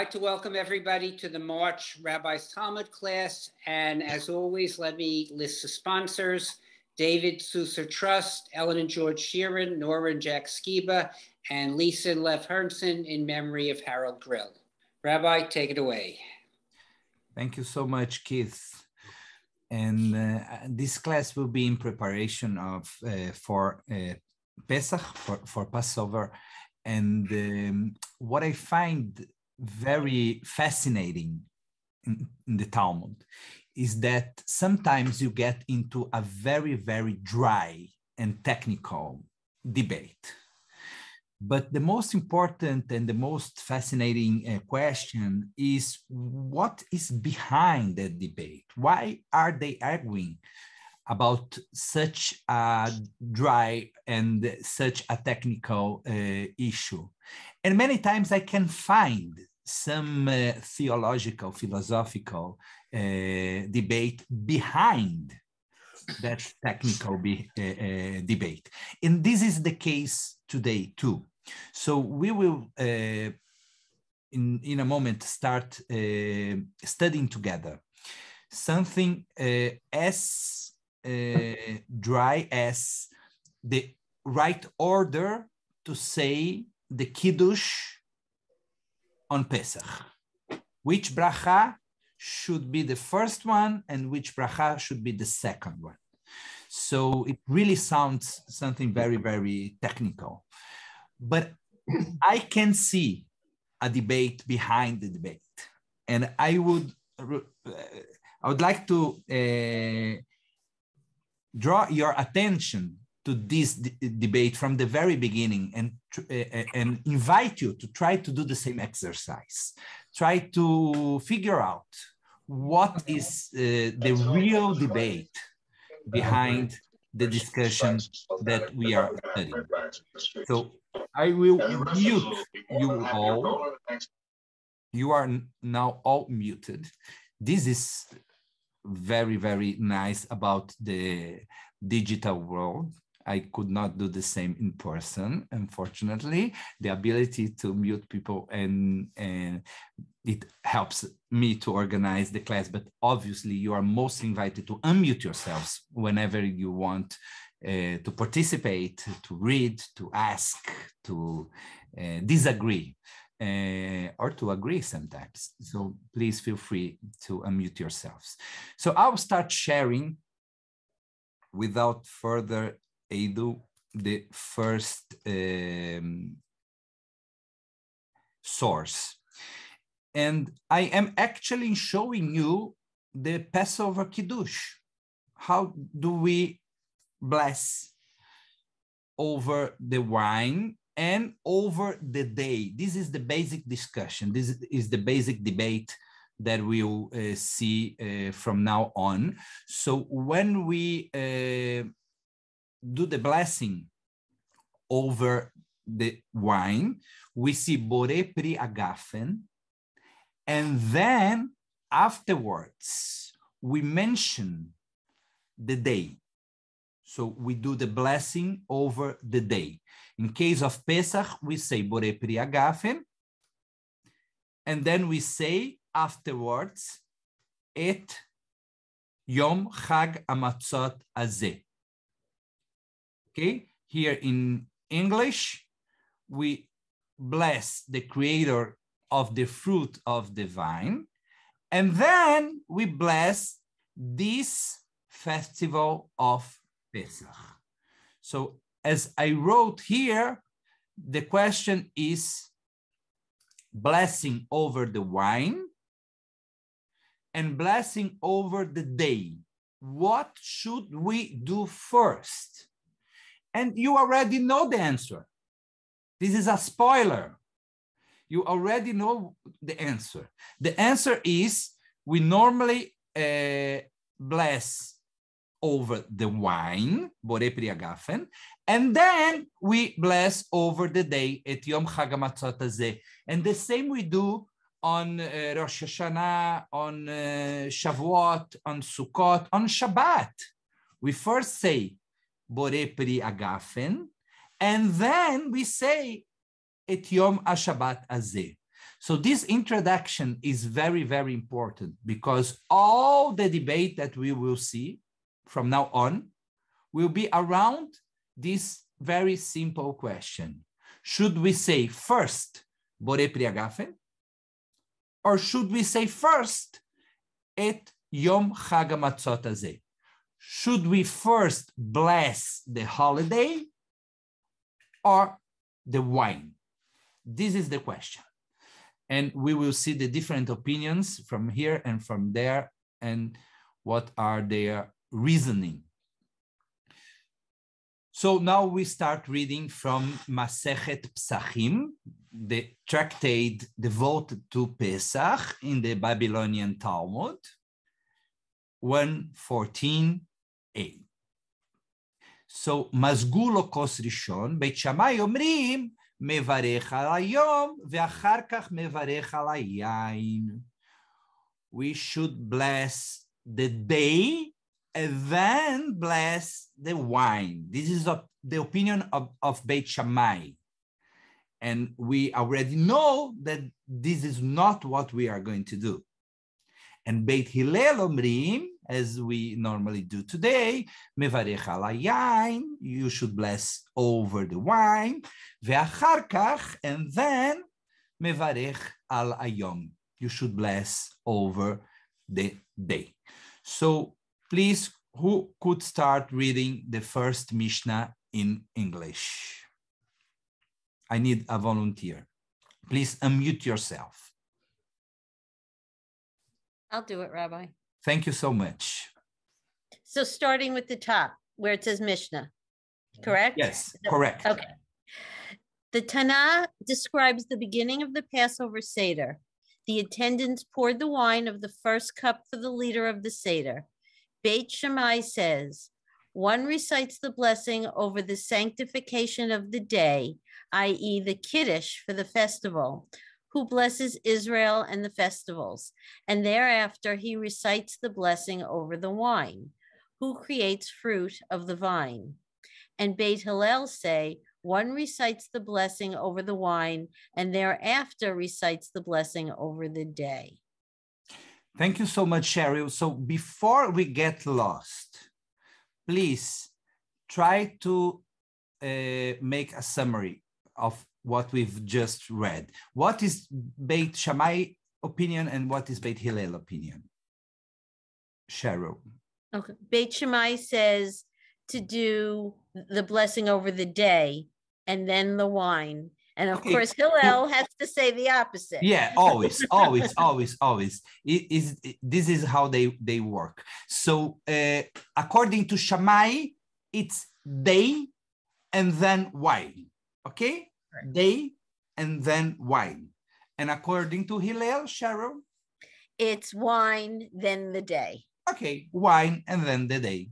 like to welcome everybody to the March Rabbi's Talmud class. And as always, let me list the sponsors: David Susser Trust, Ellen and George Sheeran, Nora and Jack Skiba, and Lisa and Lev Herndson in memory of Harold Grill. Rabbi, take it away. Thank you so much, Keith. And this class will be in preparation of for Pesach, for Passover. And what I find very fascinating in the Talmud is that sometimes you get into a very, very dry and technical debate. But the most important and the most fascinating question is what is behind that debate? Why are they arguing about such a dry and such a technical issue? And many times I can find some theological, philosophical debate behind that technical debate. And this is the case today too. So we will, in a moment, start studying together something as dry as the right order to say the Kiddush on Pesach. Which bracha should be the first one and which bracha should be the second one. So it really sounds something very, very technical. But I can see a debate behind the debate. And I would like to draw your attention to this debate from the very beginning and invite you to try to do the same exercise. Try to figure out what is the real debate behind the discussion that we are studying. So I will mute you all. You are now all muted. This is very, very nice about the digital world. I could not do the same in person, unfortunately. The ability to mute people and it helps me to organize the class, but obviously you are most invited to unmute yourselves whenever you want to participate, to read, to ask, to disagree, or to agree sometimes. So please feel free to unmute yourselves. So I'll start sharing without further ado the first source. And I am actually showing you the Passover Kiddush. How do we bless over the wine and over the day? This is the basic discussion. This is the basic debate that we'll see from now on. So when we do the blessing over the wine, we see Borei Pri Agafen, and then afterwards we mention the day. So we do the blessing over the day. In case of Pesach, we say Borei Pri Agafen, and then we say afterwards Et Yom Chag Amatzot Azeh. Okay, here in English, we bless the creator of the fruit of the vine, and then we bless this festival of Pesach. So as I wrote here, the question is blessing over the wine and blessing over the day. What should we do first? And you already know the answer. This is a spoiler. You already know the answer. The answer is we normally bless over the wine, Borei Pri Agafen, and then we bless over the day, Et Yom Chag Hamatzot Hazeh. And the same we do on Rosh Hashanah, on Shavuot, on Sukkot, on Shabbat. We first say Borei Pri Agafen, and then we say Et Yom HaShabbat Hazeh. So this introduction is very, very important because all the debate that we will see from now on will be around this very simple question. Should we say first, Borei Pri Hagafen? Or should we say first, Et Yom Chag HaMatzot Hazeh? Should we first bless the holiday or the wine? This is the question. And we will see the different opinions from here and from there and what are their reasoning. So now we start reading from Masechet Pesachim, the tractate devoted to Pesach in the Babylonian Talmud, 114a. So, Mazgu lo kos rishon, Beit Shammai omrim, mevarech al hayom, ve'achar kach mevarech al hayayin. We should bless the day and then bless the wine. This is the opinion of Beit Shammai. And we already know that this is not what we are going to do. And Beit Hillel omrim, as we normally do today, mevarech al hayayin, you should bless over the wine, ve'achar kach, and then mevarech al hayom, you should bless over the day. So please, who could start reading the first Mishnah in English? I need a volunteer. Please unmute yourself. I'll do it, Rabbi. Thank you so much. So starting with the top, where it says Mishnah, correct? Yes, correct. Okay. The Tanakh describes the beginning of the Passover Seder. The attendants poured the wine of the first cup for the leader of the Seder. Beit Shammai says, one recites the blessing over the sanctification of the day, i.e. the Kiddush for the festival, who blesses Israel and the festivals, and thereafter he recites the blessing over the wine, who creates fruit of the vine. And Beit Hillel say, one recites the blessing over the wine, and thereafter recites the blessing over the day. Thank you so much, Cheryl. So before we get lost, please try to make a summary of what we've just read. What is Beit Shammai opinion and what is Beit Hillel opinion? Cheryl. Okay. Beit Shammai says to do the blessing over the day and then the wine. And of course, Hillel has to say the opposite. Yeah, always. This is how they work. So according to Shammai, it's day and then wine. Okay? Right. Day and then wine. And according to Hillel, Cheryl? It's wine, then the day. Okay, wine and then the day.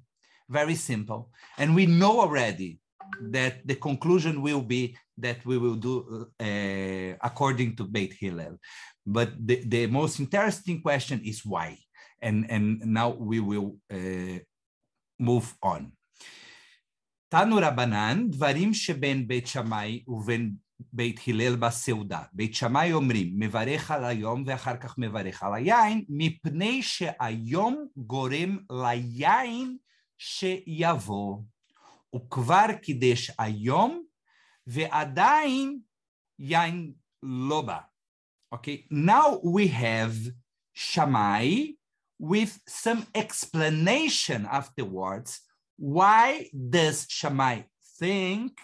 Very simple. And we know already that the conclusion will be that we will do according to Beit Hillel. But the most interesting question is why. And now we will move on. Tanu Rabbanan, dvarim sheben Beit Shammai uven Beit Hillel בסעודה. בית שמאי אומרים, מברך על היום ואחר כך מברך על היין, מפני שהיום גורם ליין שיבוא. וכבר קידש היום, ועדיין יין לא בא. Okay, now we have Shammai with some explanation afterwards. Why does Shammai think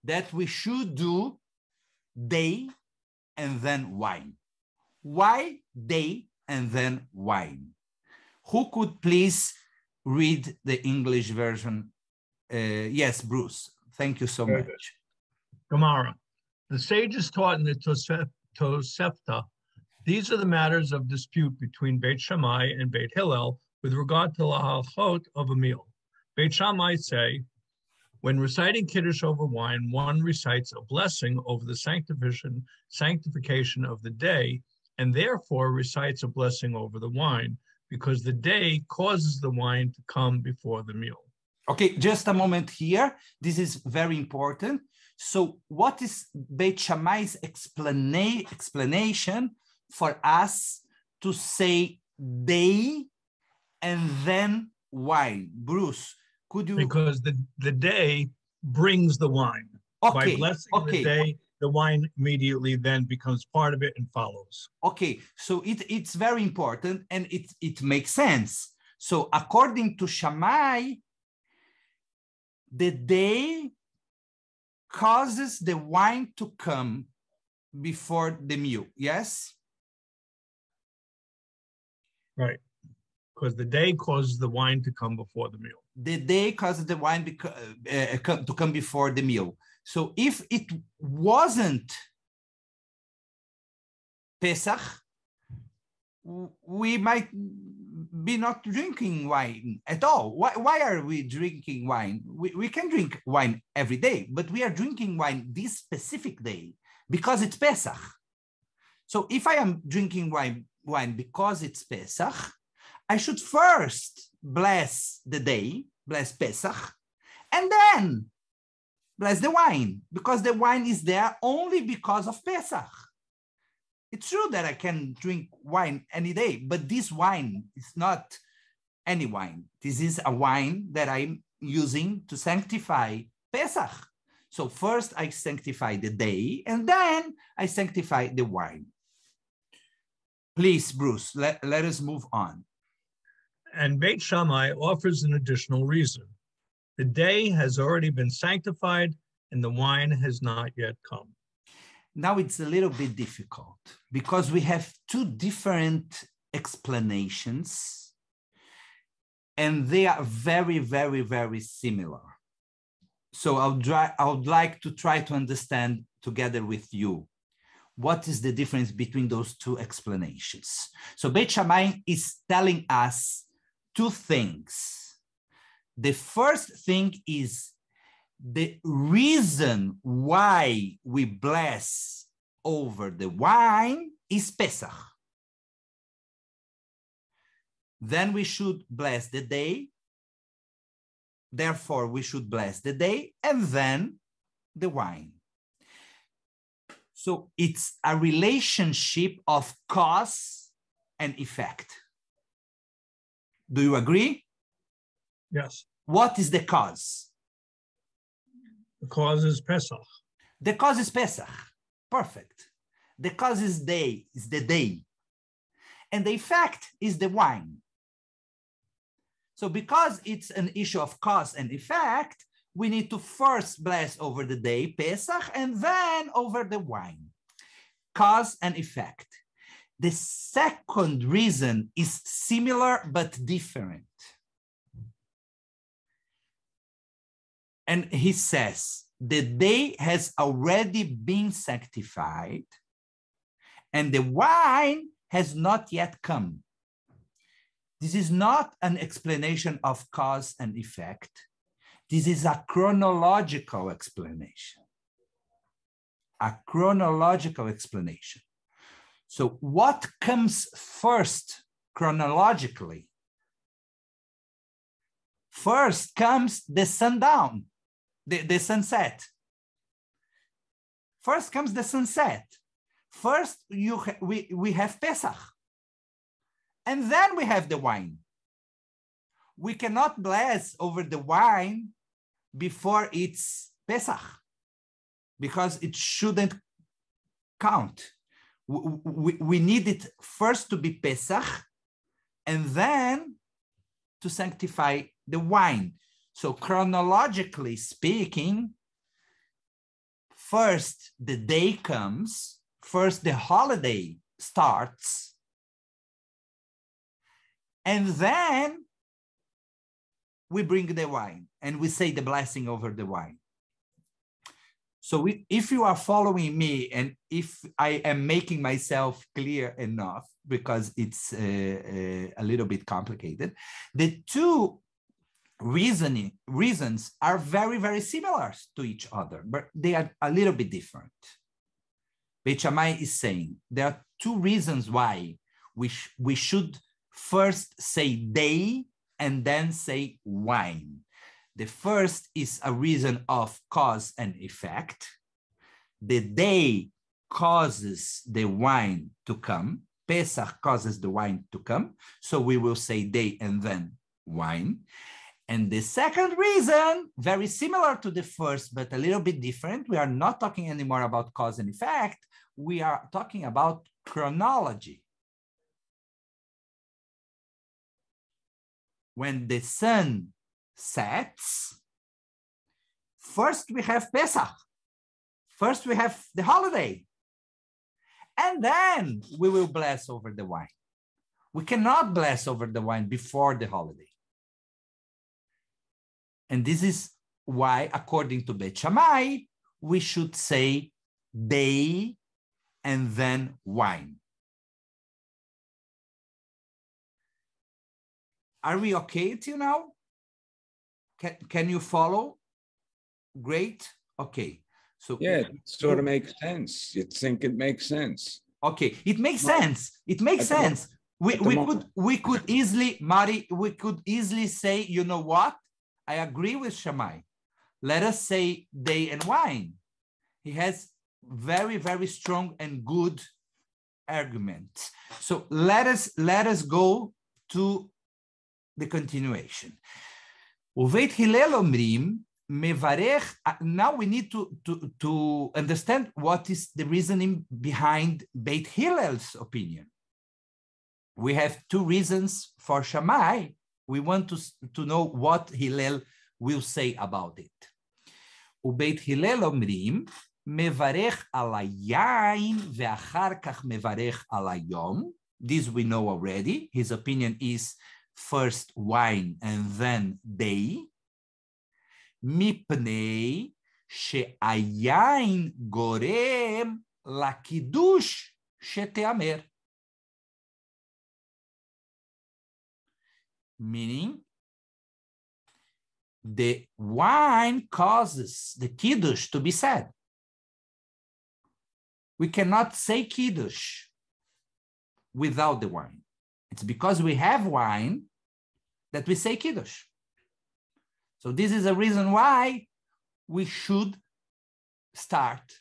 that we should do day and then wine? Why day and then wine? Who could please read the English version? Yes, Bruce. Thank you so much. Gemara. The sages taught in the Tosefta, these are the matters of dispute between Beit Shammai and Beit Hillel with regard to the halachot of a meal. Beit Shammai say, when reciting Kiddush over wine, one recites a blessing over the sanctification of the day, and therefore recites a blessing over the wine, because the day causes the wine to come before the meal. Okay, just a moment here. This is very important. So what is Beit Shammai's explanation for us to say day and then wine? Bruce, could you? Because the day brings the wine. Okay. By blessing the day, the wine immediately then becomes part of it and follows. Okay, so it's very important and it makes sense. So according to Shammai, the day causes the wine to come before the meal, yes? Right, because the day causes the wine to come before the meal. The day causes the wine to come before the meal. So if it wasn't Pesach, we might be not drinking wine at all. Why are we drinking wine? We can drink wine every day, but we are drinking wine this specific day because it's Pesach. So if I am drinking wine because it's Pesach, I should first bless the day, bless Pesach, and then bless the wine, because the wine is there only because of Pesach. It's true that I can drink wine any day, but this wine is not any wine. This is a wine that I'm using to sanctify Pesach. So first I sanctify the day, and then I sanctify the wine. Please, Bruce, let us move on. And Beit Shammai offers an additional reason. The day has already been sanctified and the wine has not yet come. Now it's a little bit difficult because we have two different explanations and they are very, very, very similar. So I would like to try to understand together with you what is the difference between those two explanations. So Beit Shammai is telling us two things. The first thing is the reason why we bless over the wine is Pesach. Then we should bless the day. Therefore, we should bless the day and then the wine. So it's a relationship of cause and effect. Do you agree? Yes. What is the cause? The cause is Pesach. The cause is Pesach. Perfect. The cause is the day. And the effect is the wine. So because it's an issue of cause and effect, we need to first bless over the day, Pesach, and then over the wine. Cause and effect. The second reason is similar but different. And he says, the day has already been sanctified and the wine has not yet come. This is not an explanation of cause and effect. This is a chronological explanation. A chronological explanation. So what comes first chronologically? First comes the sundown, the sunset. First comes the sunset. First we have Pesach. And then we have the wine. We cannot bless over the wine before it's Pesach because it shouldn't count. We need it first to be Pesach and then to sanctify the wine. So chronologically speaking, first the day comes, first the holiday starts, and then we bring the wine and we say the blessing over the wine. So if you are following me and if I am making myself clear enough, because it's a little bit complicated, the two reasons are very, very similar to each other, but they are a little bit different. Beit Shammai is saying there are two reasons why we should first say day and then say wine. The first is a reason of cause and effect. The day causes the wine to come. Pesach causes the wine to come. So we will say day and then wine. And the second reason, very similar to the first, but a little bit different. We are not talking anymore about cause and effect. We are talking about chronology. When the sun sets, first we have Pesach. First we have the holiday. And then we will bless over the wine. We cannot bless over the wine before the holiday. And this is why, according to Beit Shammai, we should say day and then wine. Are we okay till now? Can you follow? Great. Okay. So yeah, it sort of makes sense. You'd think it makes sense. Okay, it makes sense. It makes sense. We could easily, Mari, we could easily say, you know what? I agree with Shammai. Let us say day and wine. He has very, very strong and good arguments. So let us go to the continuation. Uveit Hillel omrim mevarech. Now we need to understand what is the reasoning behind Beit Hillel's opinion. We have two reasons for Shammai. We want to know what Hillel will say about it. Ubeit Hillel omrim mevarech al hayain ve'achar kach mevarech al hayom. This we know already. His opinion is first wine and then day. Mipnei she'hayain gorem la kiddush sheteamer. Meaning, the wine causes the Kiddush to be said. We cannot say Kiddush without the wine. It's because we have wine that we say Kiddush. So this is a reason why we should start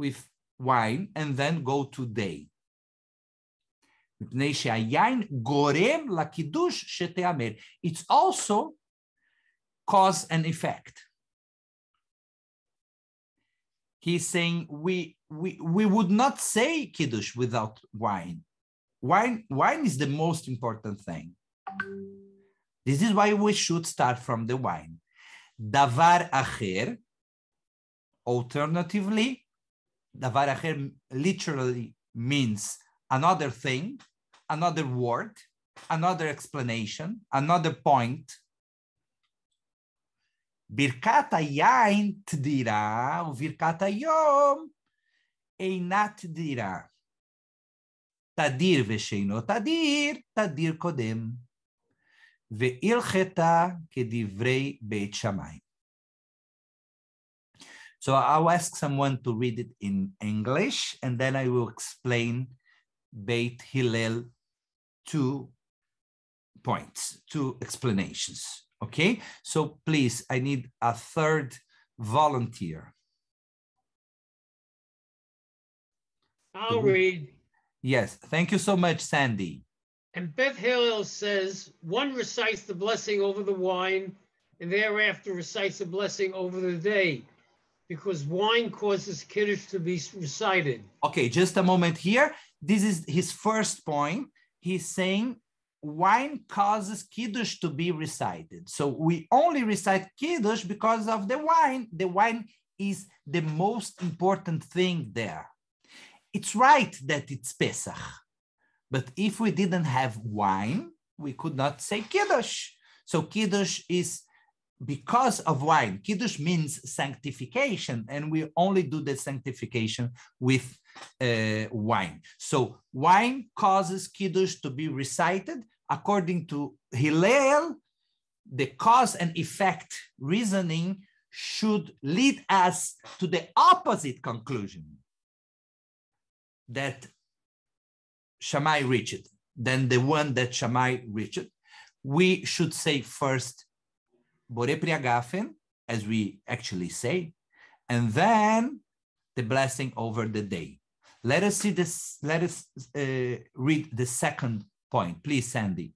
with wine and then go to day. It's also cause and effect. He's saying we would not say Kiddush without wine. Wine is the most important thing. This is why we should start from the wine. Davar acher, alternatively, davar acher literally means another thing, another word, another explanation, another point. Birkat hayain tdira, uvirkat hayom einat tdira. Tadir v'sheino tadir, tadir kodem. Ve'ilcheta kedivrei Beit Shammai. So I'll ask someone to read it in English, and then I will explain Beit Hillel 2 points, 2 explanations. Okay, so please, I need a third volunteer. I'll read. Yes, thank you so much, Sandy. And Beth Hillel says, one recites the blessing over the wine and thereafter recites the blessing over the day because wine causes Kiddush to be recited. Okay, just a moment here. This is his first point. He's saying wine causes Kiddush to be recited. So we only recite Kiddush because of the wine. The wine is the most important thing there. It's right that it's Pesach, but if we didn't have wine, we could not say Kiddush. So Kiddush is because of wine. Kiddush means sanctification, and we only do the sanctification with wine. So wine causes Kiddush to be recited. According to Hillel, the cause and effect reasoning should lead us to the opposite conclusion that Shammai reached, than the one that Shammai reached. We should say first Borei Pri Hagafen, as we actually say, and then the blessing over the day. Let us see this. Let us read the second point, please, Sandy.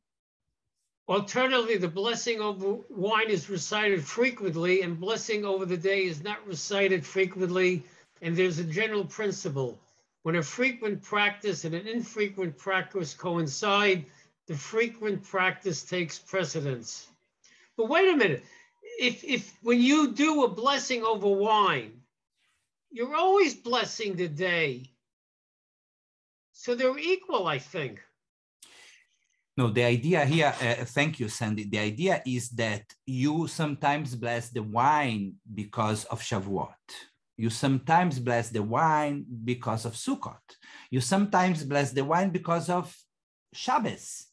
Alternatively, the blessing over wine is recited frequently, and blessing over the day is not recited frequently. And there's a general principle. When a frequent practice and an infrequent practice coincide, the frequent practice takes precedence. But wait a minute. If when you do a blessing over wine, you're always blessing the day. So they're equal, I think. No, the idea here, thank you, Sandy. The idea is that you sometimes bless the wine because of Shavuot. You sometimes bless the wine because of Sukkot. You sometimes bless the wine because of Shabbos.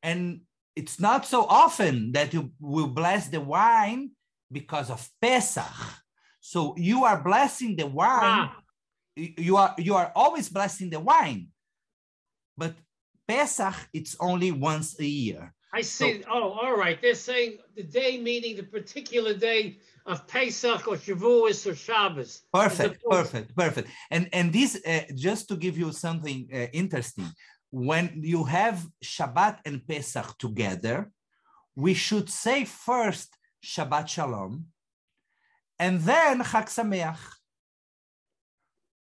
And it's not so often that you will bless the wine because of Pesach. So you are blessing the wine. You are always blessing the wine. But Pesach, it's only once a year. I see. So, all right. They're saying the day meaning the particular day of Pesach or Shavuos or Shabbos. Perfect. And this, just to give you something interesting, when you have Shabbat and Pesach together, we should say first Shabbat Shalom, and then Chag Sameach.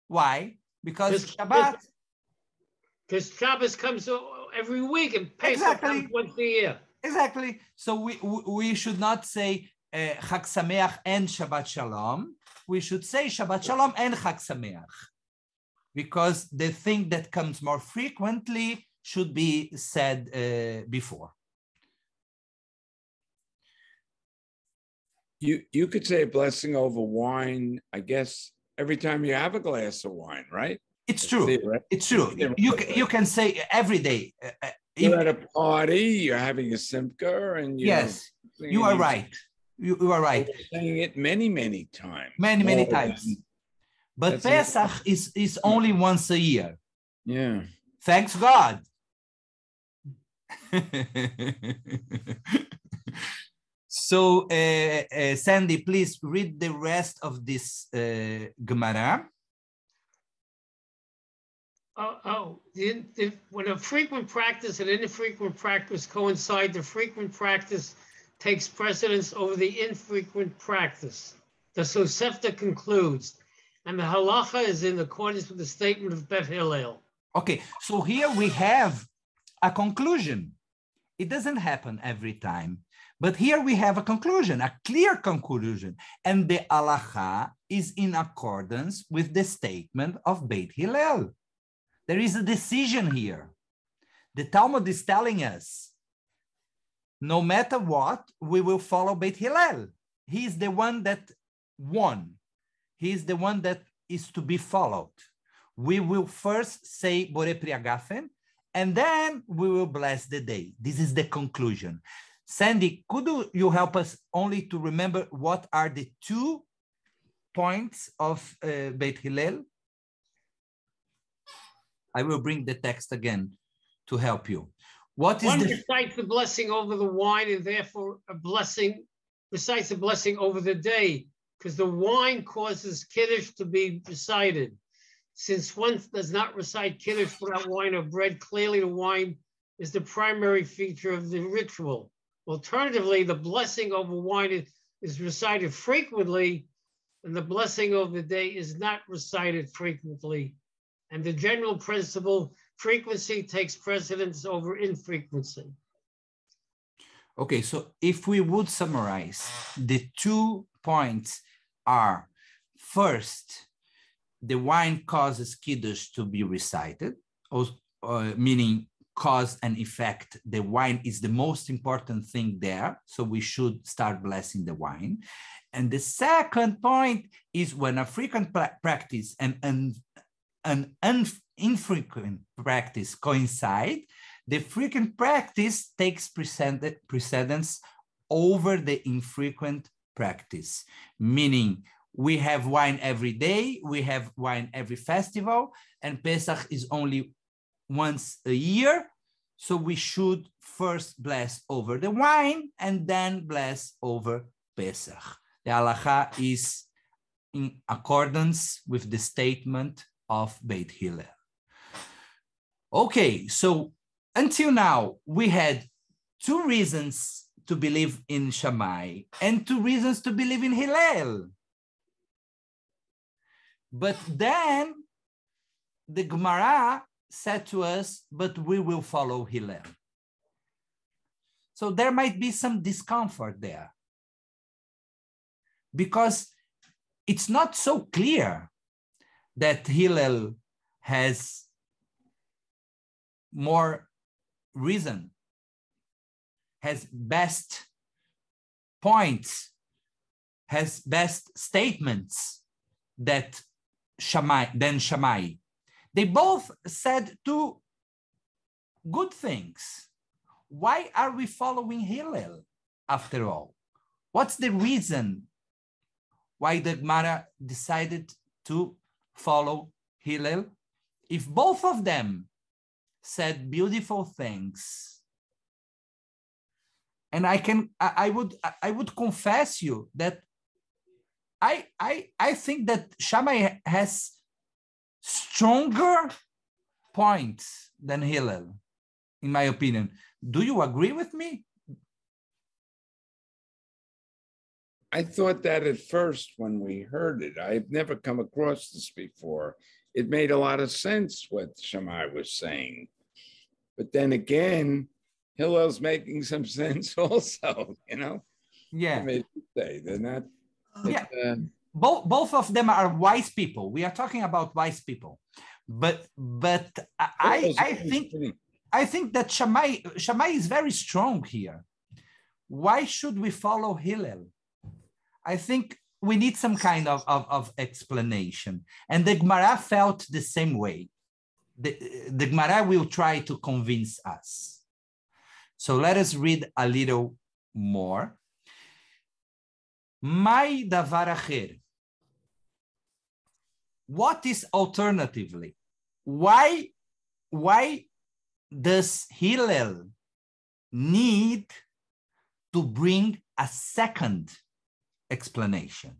Why? Because Shabbat... Because Shabbos comes every week and Pesach comes once a year. Exactly. So we should not say Chag Sameach and Shabbat Shalom. We should say Shabbat Shalom and Chag Sameach. Because the thing that comes more frequently should be said before. You could say a blessing over wine, I guess, every time you have a glass of wine, right? It's true. It's true. You can say every day. You're at a party, you're having a simcha, and yes, you are right. You are right. You're saying it many times. Many times. But Pesach is only once a year. Yeah. Thanks God. So, Sandy, please read the rest of this Gemara. When a frequent practice and infrequent practice coincide, the frequent practice takes precedence over the infrequent practice. The Tosefta concludes, and the halacha is in accordance with the statement of Bet Hillel. Okay, so here we have a conclusion. It doesn't happen every time, but here we have a conclusion, a clear conclusion, and the halacha is in accordance with the statement of Beit Hillel. There is a decision here. The Talmud is telling us, no matter what, we will follow Beit Hillel. He is the one that won. He is the one that is to be followed. We will first say Borei Pri Hagafen, and then we will bless the day. This is the conclusion. Sandy, could you help us only to remember what are the 2 points of Beit Hillel? I will bring the text again to help you. What is one recites the blessing over the wine, and therefore recites the blessing over the day, because the wine causes Kiddush to be recited. Since one does not recite Kiddush without wine or bread, clearly the wine is the primary feature of the ritual. Alternatively, the blessing over wine is recited frequently, and the blessing over the day is not recited frequently. And the general principle, frequency takes precedence over infrequency. Okay, so if we would summarize, the 2 points are, first, the wine causes Kiddush to be recited, meaning cause and effect. The wine is the most important thing there, so we should start blessing the wine. And the second point is when a frequent practice and an infrequent practice coincide, the frequent practice takes precedence over the infrequent practice, meaning we have wine every day, we have wine every festival, and Pesach is only once a year. So we should first bless over the wine and then bless over Pesach. The halacha is in accordance with the statement of Beit Hillel. Okay, so until now, we had 2 reasons to believe in Shammai and 2 reasons to believe in Hillel. But then the Gemara said to us, but we will follow Hillel. So there might be some discomfort there, because it's not so clear that Hillel has more reason, has best points, has best statements than Shammai. They both said 2 good things. Why are we following Hillel after all? What's the reason why the Gemara decided to follow Hillel? If both of them said beautiful things, and I would confess you that I think that Shammai has stronger points than Hillel, in my opinion. Do you agree with me? I thought that at first when we heard it. I've never come across this before. It made a lot of sense what Shammai was saying. But then again, Hillel's making some sense also, you know? Yeah. They're not. Yeah. Both of them are wise people. We are talking about wise people. But I think that Shammai is very strong here. Why should we follow Hillel? I think we need some kind of explanation. And the Gemara felt the same way. The Gemara will try to convince us. So let us read a little more. Mai davar acher. What is alternatively? Why does Hillel need to bring a second explanation?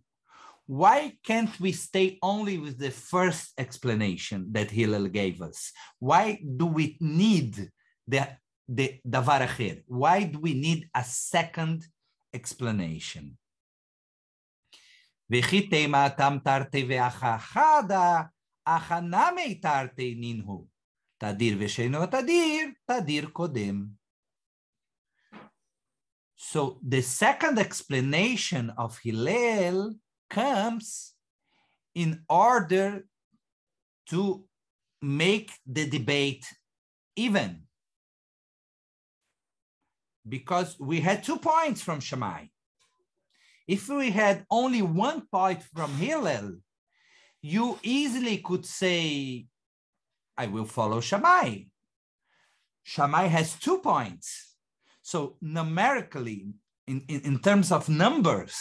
Why can't we stay only with the first explanation that Hillel gave us? Why do we need the davar acher? Why do we need a second explanation? V'chitema tam tarte ve'achachada achaname tarte ninhu tadir v'sheino tadir kodem. So the second explanation of Hillel comes in order to make the debate even. Because we had 2 points from Shammai. If we had only 1 point from Hillel, you easily could say, I will follow Shammai. Shammai has 2 points. So numerically, in terms of numbers,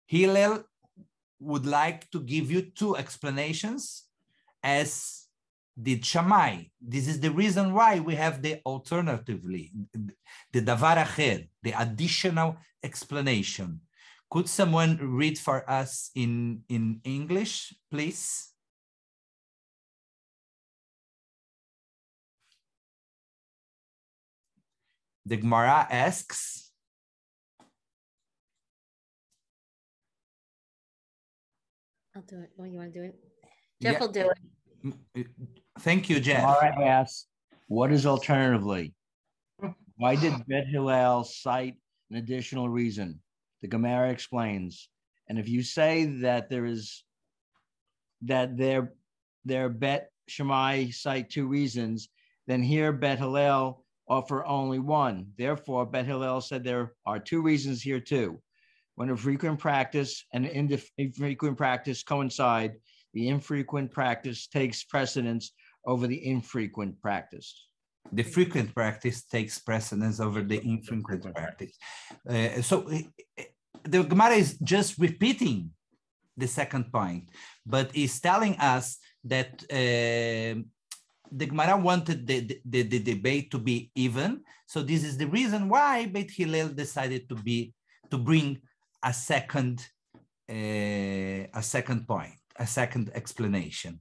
Hillel would like to give you 2 explanations, as did Shammai. This is the reason why we have the alternatively, the davar acher, the additional explanation. Could someone read for us in English, please? The Gemara asks, I'll do it. Oh, you want to do it? Jeff will do it. Thank you, Jeff. Gemara asks, what is alternatively? Why did Bet Hillel cite an additional reason? The Gemara explains, and if you say that their Bet Shammai cite 2 reasons, then here Bet Hillel offer only 1. Therefore, Bet Hillel said there are 2 reasons here too. When a frequent practice and an infrequent practice coincide, the infrequent practice takes precedence over the infrequent practice. The frequent practice takes precedence over the infrequent practice. So the Gemara is just repeating the second point, but is telling us that the Gemara wanted the debate to be even. So this is the reason why Beit Hillel decided to bring a second point, a second explanation.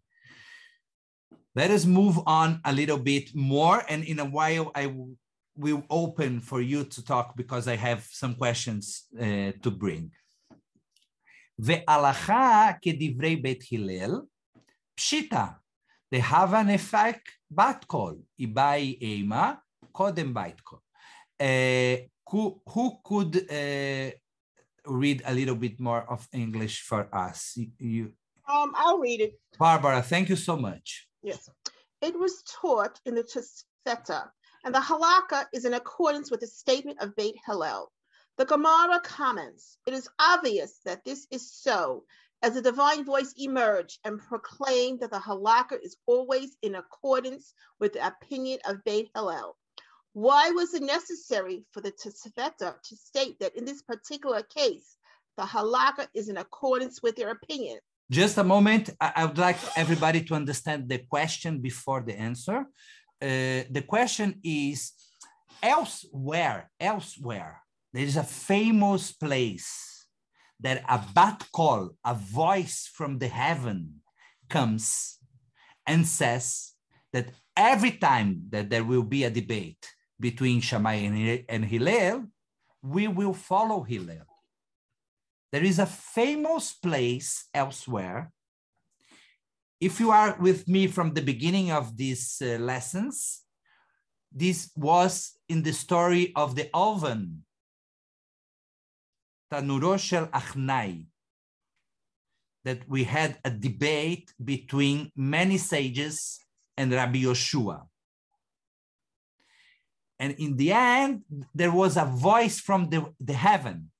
Let us move on a little bit more, and in a while I will open for you to talk because I have some questions to bring. Ve'alacha kedivrei Beit Hillel pshita dehava nefak bat kol ibai ema kodem bait kol. Who could read a little bit more of English for us? I'll read it. Barbara, thank you so much. Yes. It was taught in the Tosefta, and the halakha is in accordance with the statement of Beit Hillel. The Gemara comments, it is obvious that this is so, as the divine voice emerged and proclaimed that the halakha is always in accordance with the opinion of Beit Hillel. Why was it necessary for the Tosefta to state that in this particular case, the halakha is in accordance with their opinion? Just a moment. I would like everybody to understand the question before the answer. The question is, elsewhere, there is a famous place that a bat call, a voice from the heaven comes and says that every time that there will be a debate between Shammai and Hillel, we will follow Hillel. There is a famous place elsewhere. If you are with me from the beginning of these lessons, this was in the story of the oven, Tanuro shel Achnai, that we had a debate between many sages and Rabbi Yoshua. And in the end, there was a voice from the heaven,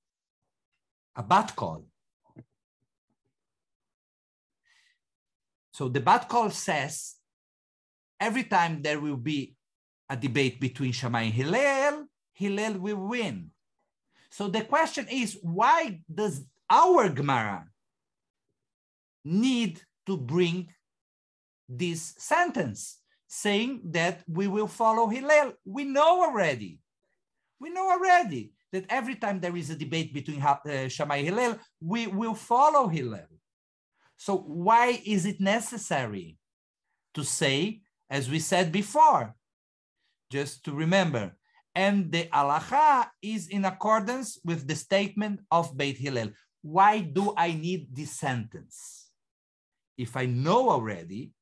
a bat call. So the bat call says, every time there will be a debate between Shammai and Hillel, Hillel will win. So the question is, why does our Gemara need to bring this sentence saying that we will follow Hillel? We know already that every time there is a debate between Shammai and Hillel, we will follow Hillel. So why is it necessary to say, as we said before, just to remember, and the halacha is in accordance with the statement of Beit Hillel? Why do I need this sentence? If I know already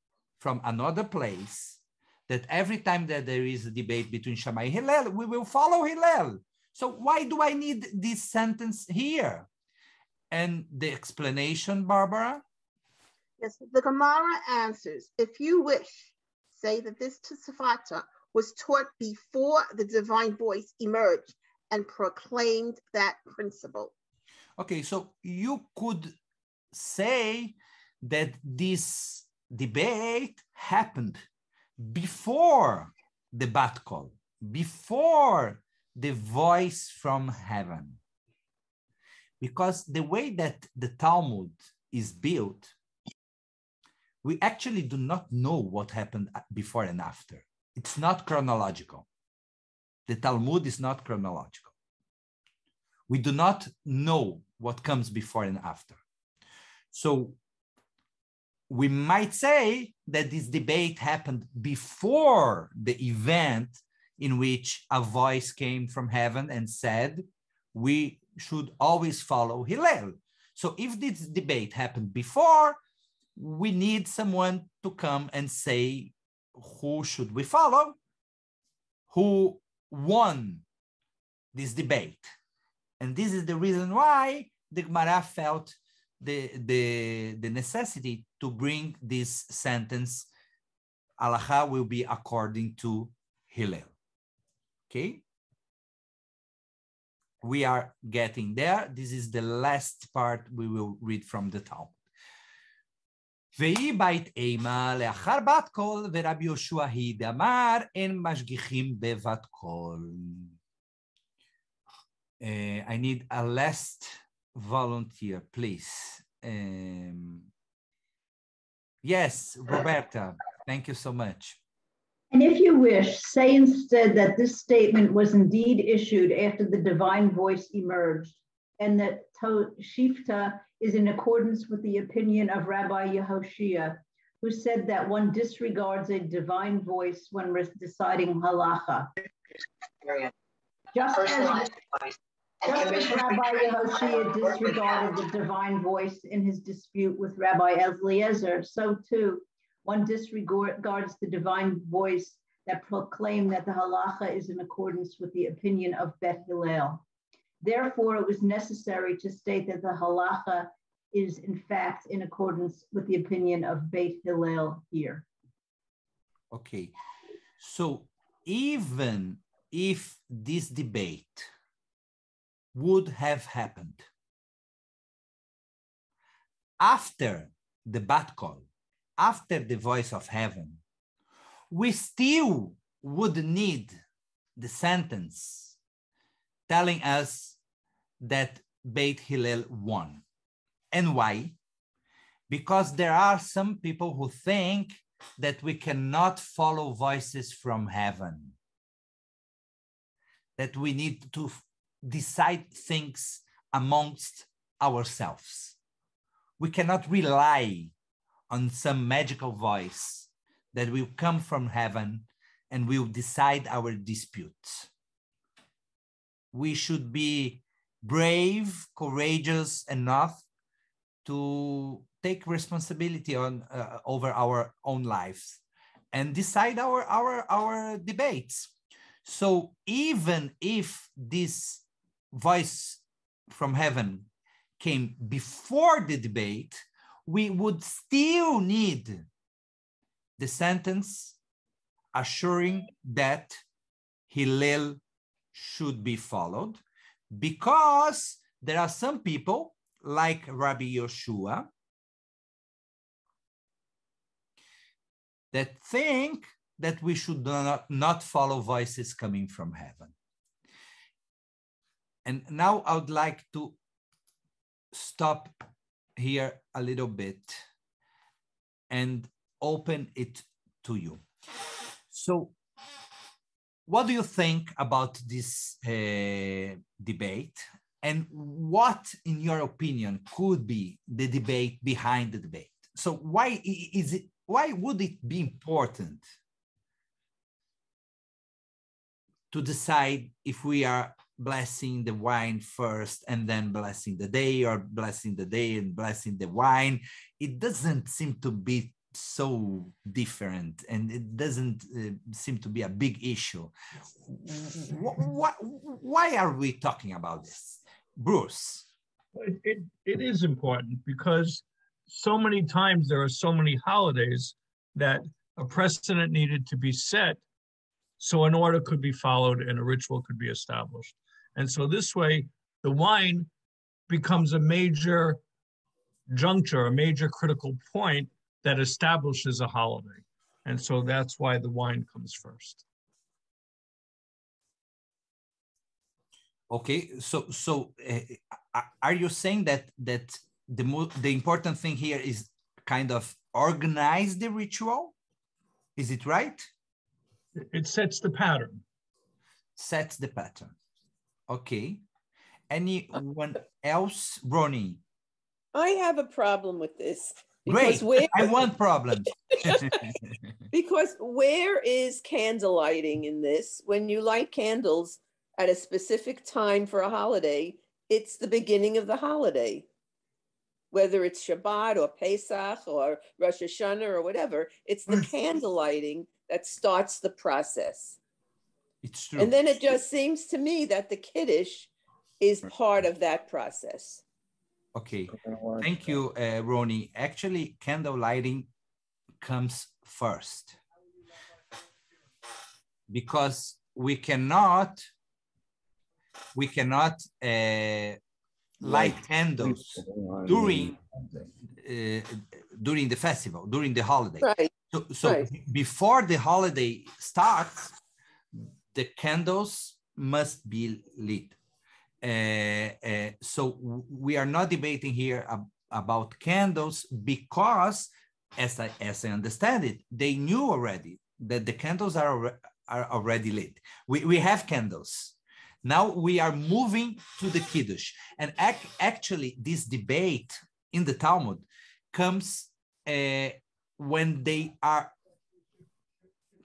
from another place that every time that there is a debate between Shammai and Hillel, we will follow Hillel. So why do I need this sentence here? And the explanation, Barbara? Yes, the Gemara answers, if you wish, say that this Tosefta was taught before the divine voice emerged and proclaimed that principle. Okay, so you could say that this debate happened before the bat call, before the voice from heaven. Because the way that the Talmud is built, we actually do not know what happened before and after. It's not chronological. The Talmud is not chronological. We do not know what comes before and after. So we might say that this debate happened before the event in which a voice came from heaven and said, we should always follow Hillel. So if this debate happened before, we need someone to come and say, who should we follow? Who won this debate? And this is the reason why the Gemara felt the necessity to bring this sentence, halacha will be according to Hillel. Okay? We are getting there. This is the last part we will read from the Talmud. והיא בית אימה לאחר בת קול ורבי יהושע היא דאמר אין משגיחים בבת קול. I need a last volunteer, please. Yes, Roberta, thank you so much. if you wish, say instead that this statement was indeed issued after the divine voice emerged, and that Toshifta is in accordance with the opinion of Rabbi Yehoshua, who said that one disregards a divine voice when deciding halacha. Just as Rabbi Yehoshua disregarded the divine voice in his dispute with Rabbi Eliezer, so too one disregards the divine voice that proclaimed that the halacha is in accordance with the opinion of Bet Hillel. Therefore, it was necessary to state that the halacha is in fact in accordance with the opinion of Beit Hillel here. Okay, so even if this debate would have happened after the bat call, after the voice of heaven, we still would need the sentence telling us that Beit Hillel won. And why? Because there are some people who think that we cannot follow voices from heaven, that we need to decide things amongst ourselves. We cannot rely on some magical voice that will come from heaven and will decide our disputes. We should be brave, courageous enough to take responsibility on over our own lives and decide our debates. So even if this voice from heaven came before the debate, we would still need the sentence assuring that Hillel should be followed, because there are some people like Rabbi Yehoshua that think that we should not follow voices coming from heaven. And now I would like to stop here a little bit and open it to you. So what do you think about this debate? And what, in your opinion, could be the debate behind the debate? So why would it be important to decide if we are blessing the wine first and then blessing the day, or blessing the day and blessing the wine? It doesn't seem to be so different, and it doesn't seem to be a big issue. Why are we talking about this? Bruce? It is important because so many times there are so many holidays that a precedent needed to be set so an order could be followed and a ritual could be established. And so this way, the wine becomes a major juncture, a major critical point that establishes a holiday. And so that's why the wine comes first. Okay, so are you saying that the important thing here is kind of organize the ritual? Is it right? It sets the pattern. Sets the pattern. Okay. Anyone else? Ronnie? I have a problem with this. Great, I want problems. Because where is candle lighting in this? When you light candles at a specific time for a holiday, it's the beginning of the holiday. Whether it's Shabbat or Pesach or Rosh Hashanah or whatever, it's the candle lighting that starts the process. It's true. And then it just seems to me that the Kiddush is part of that process. Okay, thank you, Ronnie. Actually, candle lighting comes first, because we cannot light candles during the festival, during the holiday. Right. So right. Before the holiday starts, the candles must be lit. So we are not debating here about candles because, as I understand it, they knew already that the candles are already lit. We have candles. Now we are moving to the Kiddush. And actually, this debate in the Talmud comes when they are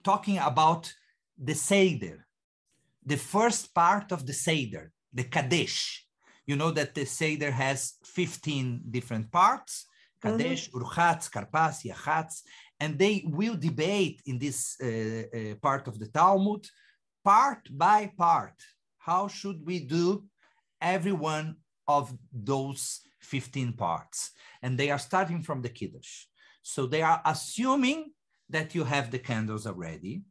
talking about the Seder, the first part of the Seder, the Kaddish. You know that the Seder has 15 different parts, Kaddish, Urchatz, Karpas, Yachatz, and they will debate in this part of the Talmud, part by part, how should we do every one of those 15 parts. And they are starting from the Kiddush. So they are assuming that you have the candles already,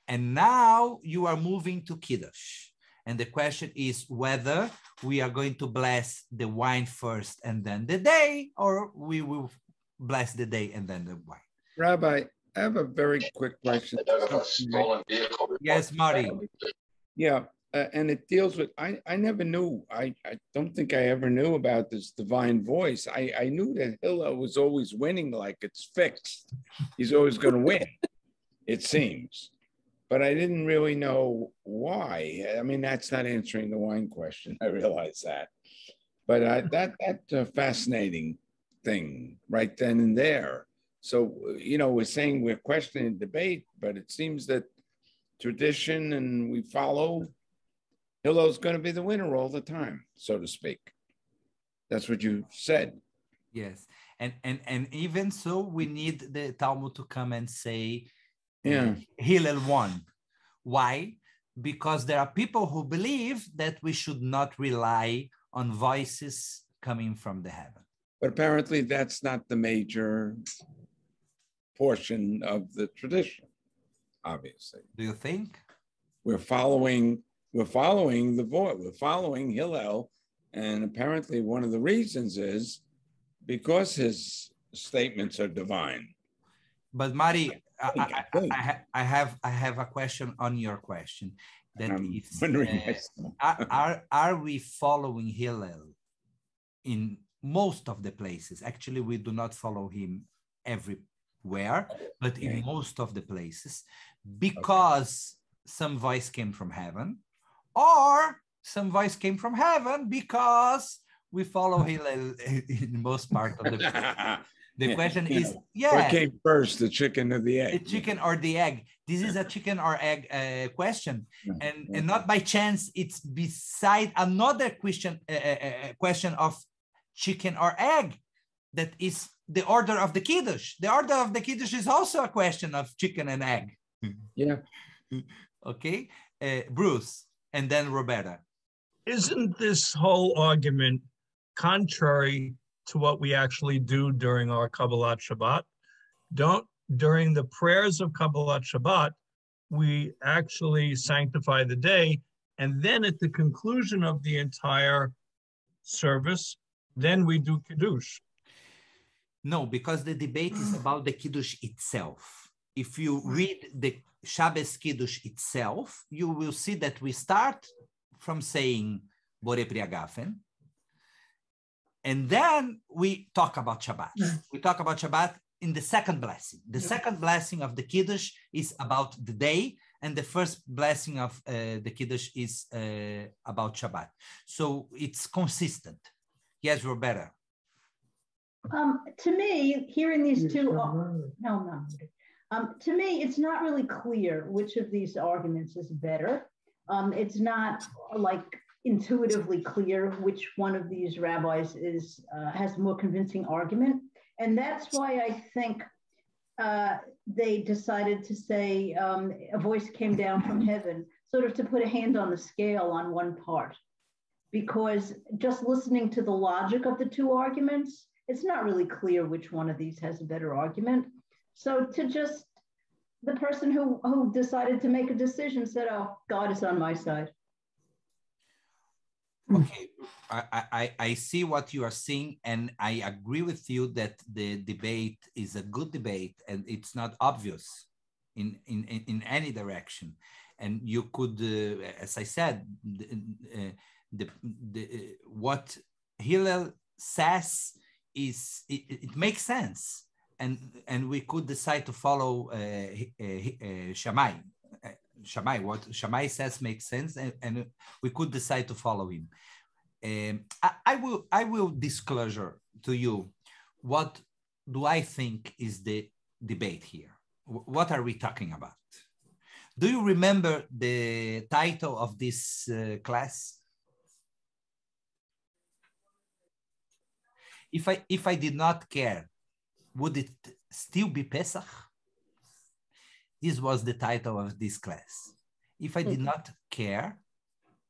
and now you are moving to Kiddush. And the question is whether we are going to bless the wine first and then the day, or we will bless the day and then the wine. Rabbi, I have a very quick question. Yes, Marty. Yeah, and it deals with, I never knew, I don't think I ever knew about this divine voice. I knew that Hillel was always winning, like it's fixed. He's always going to win, it seems. But I didn't really know why. I mean, that's not answering the wine question. I realize that. But that's a fascinating thing right then and there. So, you know, we're saying we're questioning debate, but it seems that tradition and we follow, Hillel's going to be the winner all the time, so to speak. That's what you said. Yes. And even so, we need the Talmud to come and say, Hillel won. Why? Because there are people who believe that we should not rely on voices coming from the heaven. But apparently that's not the major portion of the tradition, obviously. Do you think? We're following the voice, we're following Hillel, and apparently one of the reasons is because his statements are divine. But Mari, I have a question on your question. That is, are we following Hillel in most of the places? Actually, we do not follow him everywhere, but in most of the places, because some voice came from heaven, or some voice came from heaven because we follow Hillel in most part of the places. The question is, what came first, the chicken or the egg? The chicken or the egg. This is a chicken or egg question, and not by chance. It's beside another question of chicken or egg. That is the order of the Kiddush. The order of the Kiddush is also a question of chicken and egg. Yeah. Okay, Bruce, and then Roberta. Isn't this whole argument contrary to what we actually do during our Kabbalat Shabbat? During the prayers of Kabbalat Shabbat, we actually sanctify the day, and then at the conclusion of the entire service, then we do Kiddush. No, because the debate is about the Kiddush itself. If you read the Shabbos Kiddush itself, you will see that we start from saying Bore Priagafen, and then we talk about Shabbat. We talk about Shabbat in the second blessing. The second blessing of the Kiddush is about the day, and the first blessing of the Kiddush is about Shabbat. So it's consistent. Yes, Roberta. To me, hearing these two, to me, it's not really clear which of these arguments is better. It's not like intuitively clear which one of these rabbis has more convincing argument. And that's why I think they decided to say a voice came down from heaven, sort of to put a hand on the scale on one part. Because just listening to the logic of the two arguments, it's not really clear which one of these has a better argument. So the person who decided to make a decision said, oh, God is on my side. Okay, I see what you are saying, and I agree with you that the debate is a good debate, and it's not obvious in any direction. And you could, as I said, what Hillel says it makes sense. and we could decide to follow Shammai. Shammai, what Shammai says makes sense, and we could decide to follow him. I will disclosure to you what do I think is the debate here. What are we talking about? Do you remember the title of this class? If I did not care, would it still be Pesach? This was the title of this class. If I did not care,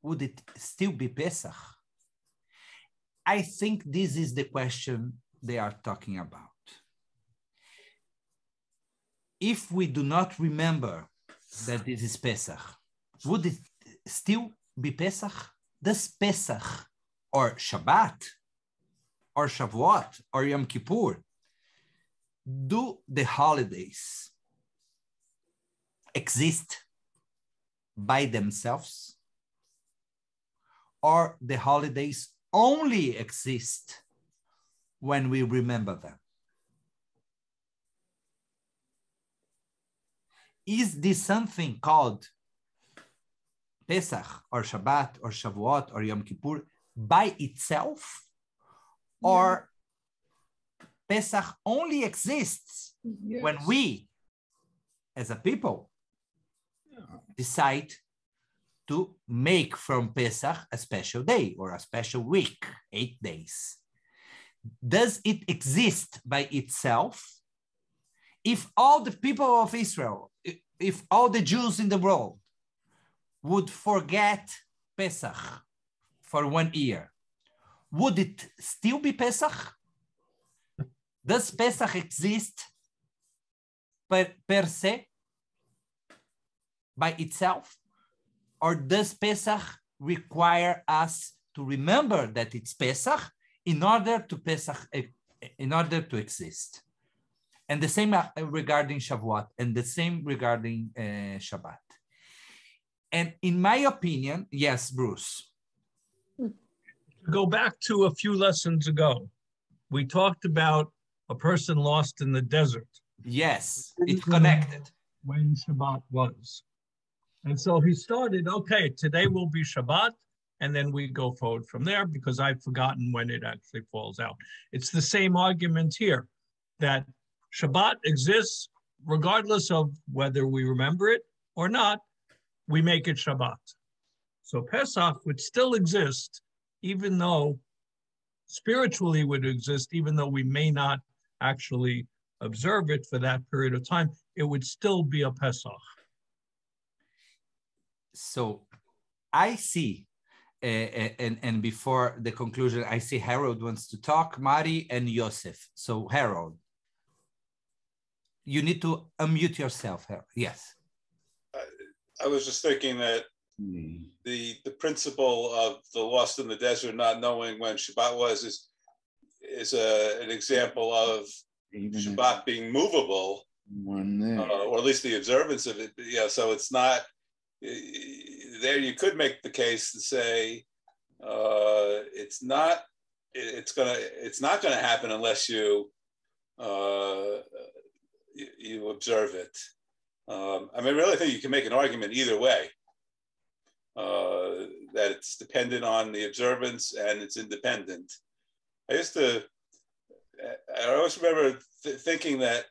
would it still be Pesach? I think this is the question they are talking about. If we do not remember that this is Pesach, would it still be Pesach? Does Pesach or Shabbat or Shavuot or Yom Kippur, do the holidays exist by themselves, or the holidays only exist when we remember them? Is this something called Pesach or Shabbat or Shavuot or Yom Kippur by itself, or Pesach only exists when we, as a people, decide to make from Pesach a special day or a special week, 8 days? Does it exist by itself? If all the people of Israel, if all the Jews in the world would forget Pesach for 1 year, would it still be Pesach? Does Pesach exist per se, by itself? Or does Pesach require us to remember that it's Pesach in order to exist? And the same regarding Shavuot, and the same regarding Shabbat. And in my opinion, yes, Bruce. Go back to a few lessons ago. We talked about a person lost in the desert. Yes, it's connected. When Shabbat was. And so he started, okay, today will be Shabbat, and then we go forward from there because I've forgotten when it actually falls out. It's the same argument here, that Shabbat exists regardless of whether we remember it or not, we make it Shabbat. So Pesach would still exist, even though spiritually would exist, even though we may not actually observe it for that period of time, it would still be a Pesach. So I see, and before the conclusion, I see Harold wants to talk, Mari and Yosef. So Harold, you need to unmute yourself, Harold. Yes. I was just thinking that the principle of the lost in the desert, not knowing when Shabbat was, is an example of Shabbat being movable, or at least the observance of it. Yeah, so it's not there. You could make the case to say it's not gonna happen unless you you observe it. I mean, I really think you can make an argument either way, that it's dependent on the observance and it's independent. I always remember thinking that,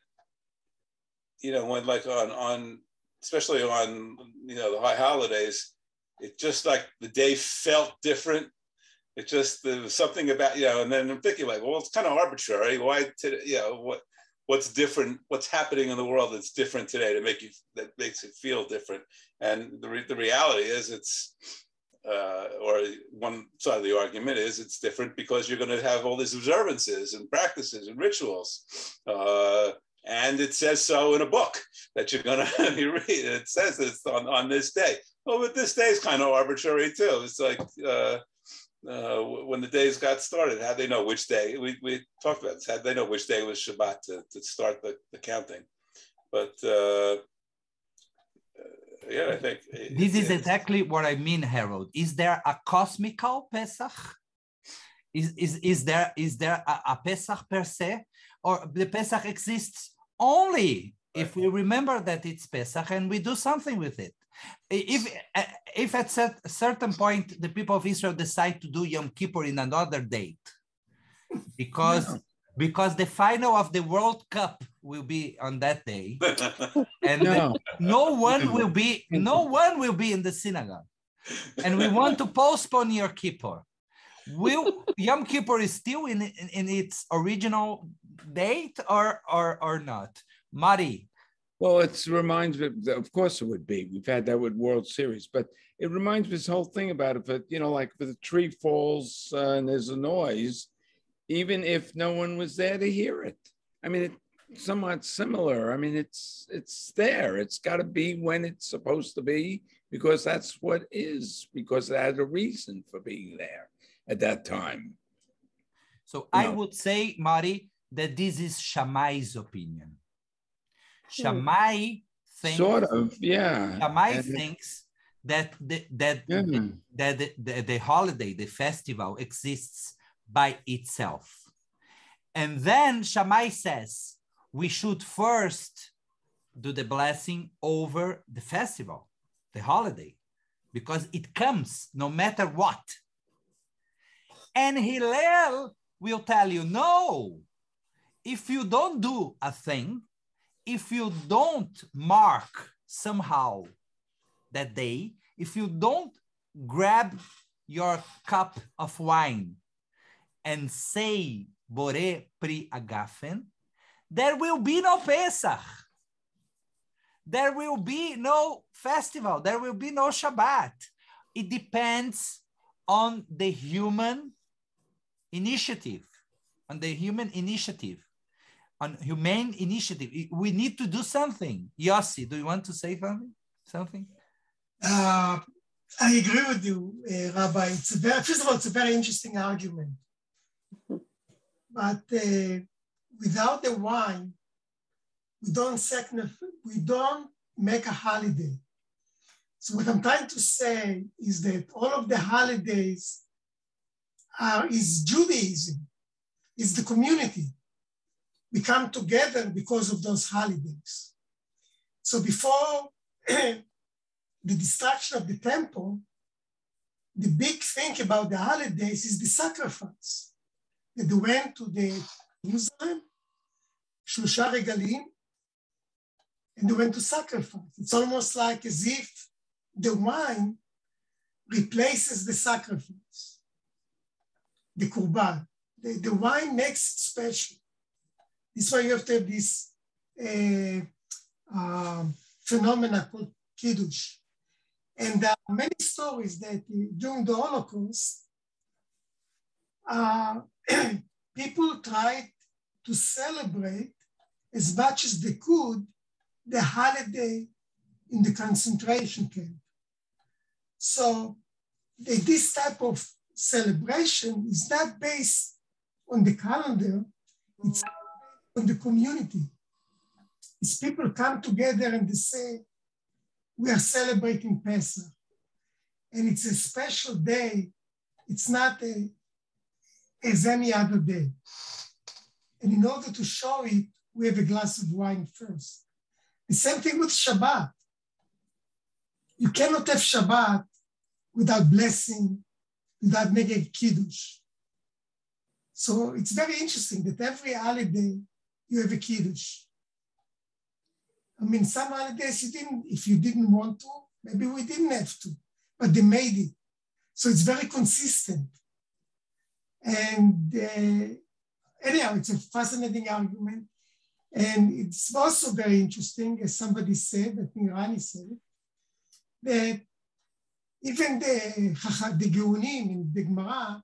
you know, when like on especially on, you know, the high holidays, it just like the day felt different. It just, there was something about, you know, and then I'm thinking like, well, it's kind of arbitrary. Why, you know, what's different, what's happening in the world that's different today that makes it feel different. And the reality is it's, or one side of the argument is it's different because you're going to have all these observances and practices and rituals. And it says so in a book that you're going to read. It says that it's on this day. Well, but this day is kind of arbitrary too. It's like when the days got started, how'd they know which day? We talked about this. How'd they know which day was Shabbat to start the counting? But yeah, I think this is exactly what I mean, Harold. Is there a cosmical Pesach? Is there a Pesach per se, or the Pesach exists only if we remember that it's Pesach and we do something with it. If at a certain point the people of Israel decide to do Yom Kippur in another date, because the final of the World Cup will be on that day, and no one will be in the synagogue, and we want to postpone Yom Kippur. Will Yom Kippur is still in its original date or not? Mari. Well, it reminds me, of course it would be. We've had that with World Series, but it reminds me this whole thing about it. But, like if the tree falls and there's a noise, even if no one was there to hear it. I mean, it's somewhat similar. I mean, it's there. It's got to be when it's supposed to be, because that's what is, because it had a reason for being there at that time. So I would say, Mari, that this is Shammai's opinion. Shammai thinks, Shammai thinks that the holiday, the festival exists by itself. And then Shammai says, we should first do the blessing over the festival, the holiday, because it comes no matter what. And Hillel will tell you, no, if you don't do a thing, if you don't mark somehow that day, if you don't grab your cup of wine and say Bore Pri Agafen, there will be no Pesach. There will be no festival. There will be no Shabbat. It depends on the human initiative, on humane initiative. We need to do something. Yossi, do you want to say something? I agree with you, Rabbi. First of all, it's a very interesting argument. But without the wine, we don't make a holiday. So what I'm trying to say is that all of the holidays is Judaism, is the community. We come together because of those holidays. So before the destruction of the temple, the big thing about the holidays is the sacrifice. That they went to the Jerusalem, Shlosha Regalim, and they went to sacrifice. It's almost like as if the wine replaces the sacrifice, the Kurban. The wine makes it special. This is why you have to have this phenomena called Kiddush. And there are many stories that during the Holocaust, people tried to celebrate as much as they could the holiday in the concentration camp. So this type of celebration is not based on the calendar, it's on the community. It's people come together and they say, we are celebrating Pesach. And it's a special day. It's not as any other day. And in order to show it, we have a glass of wine first. The same thing with Shabbat. You cannot have Shabbat without blessing, without making Kiddush. So it's very interesting that every holiday you have a Kiddush. I mean, some holidays if you didn't want to, maybe we didn't have to, but they made it. So it's very consistent. And anyhow, it's a fascinating argument. And it's also very interesting, as somebody said, I think Rani said it, that even the Geonim in the Gemara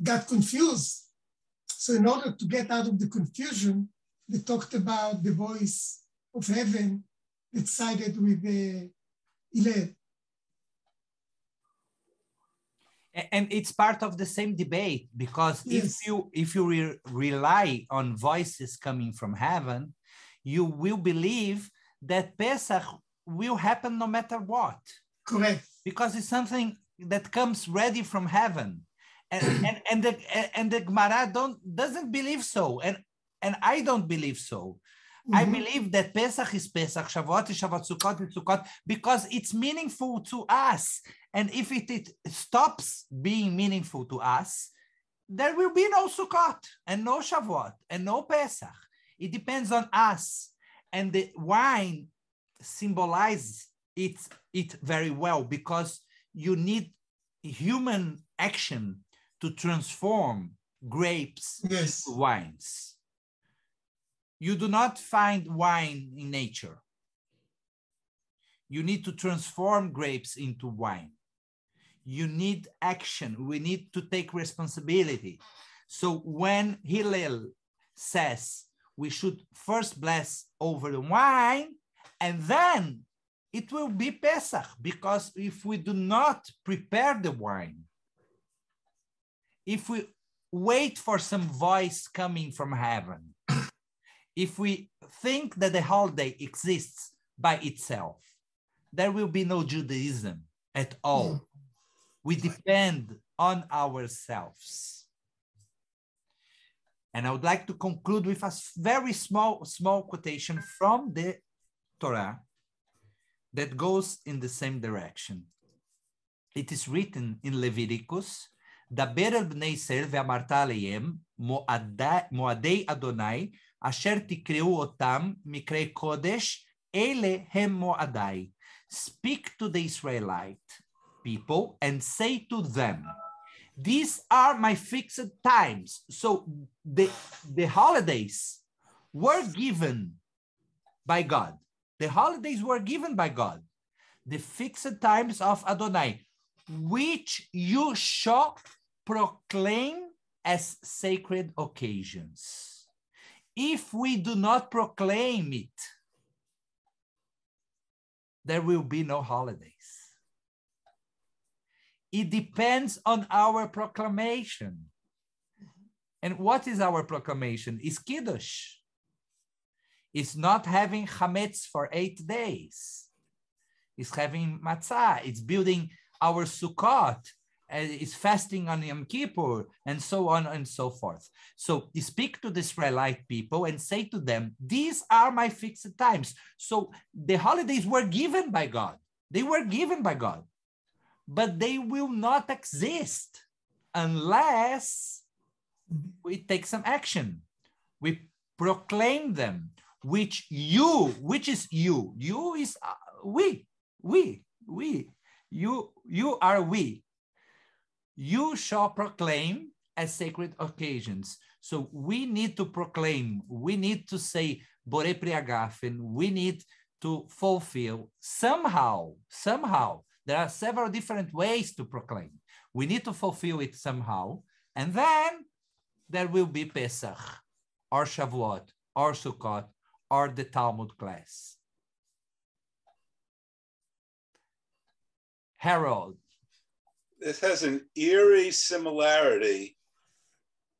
got confused. So in order to get out of the confusion, they talked about the voice of heaven that sided with Hillel. And it's part of the same debate, because if you rely on voices coming from heaven, you will believe that Pesach will happen no matter what. Correct. Because it's something that comes ready from heaven. and the Gemara doesn't believe so, and I don't believe so. I believe that Pesach is Pesach, Shavuot is Shavuot, Sukkot is Sukkot, because it's meaningful to us. And if it stops being meaningful to us, there will be no Sukkot and no Shavuot and no Pesach. It depends on us. And the wine symbolizes it very well, because you need human action to transform grapes into wines. You do not find wine in nature. You need to transform grapes into wine. You need action. We need to take responsibility. So when Hillel says we should first bless over the wine, and then it will be Pesach, because if we do not prepare the wine, if we wait for some voice coming from heaven, if we think that the holiday exists by itself, there will be no Judaism at all. We depend on ourselves. And I would like to conclude with a very small quotation from the Torah that goes in the same direction. It is written in Leviticus, Daber el bnei Israel ve'amarta aleim moadei Adonai asher tikreu otam mikrei kodesh ele hem moadai. Speak to the Israelite people and say to them, these are my fixed times. So the holidays were given by God. The holidays were given by God. The fixed times of Adonai, which you shall proclaim as sacred occasions. If we do not proclaim it, there will be no holidays. It depends on our proclamation. And what is our proclamation? It's Kiddush. It's not having chametz for 8 days. It's having matzah. It's building our Sukkot. It's fasting on Yom Kippur, and so on and so forth. So speak to the Israelite people and say to them, these are my fixed times. So the holidays were given by God. They were given by God. But they will not exist unless we take some action. We proclaim them, which is you. You is we. You are we. You shall proclaim as sacred occasions. So we need to proclaim. We need to say Borei Pri Hagafen. We need to fulfill somehow. There are several different ways to proclaim. We need to fulfill it somehow. And then there will be Pesach, or Shavuot, or Sukkot, or the Talmud class. Harold. This has an eerie similarity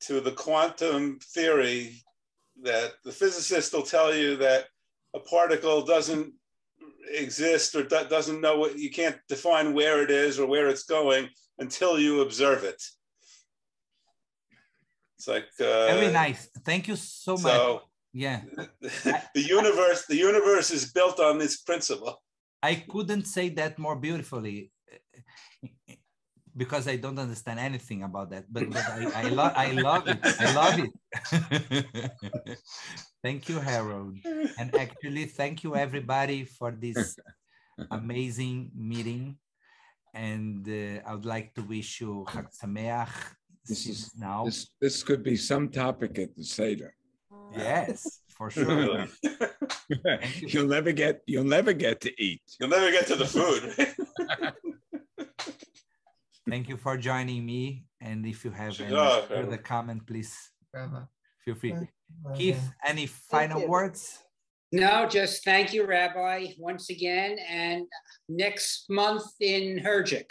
to the quantum theory that the physicists will tell you that a particle doesn't exist or doesn't know what, you can't define where it is or where it's going until you observe it. It's like very nice. Thank you so much. Yeah. The universe is built on this principle. I couldn't say that more beautifully, because I don't understand anything about that, but I love it. I love it. Thank you, Harold. And actually, thank you everybody for this amazing meeting. And I would like to wish you Chag Sameach. This could be some topic at the Seder. Yes, for sure. You'll never get to eat. You'll never get to the food. Thank you for joining me. And if you have any further comment, please feel free. Keith, any final words? No, just thank you, Rabbi, once again. And next month in Herjik.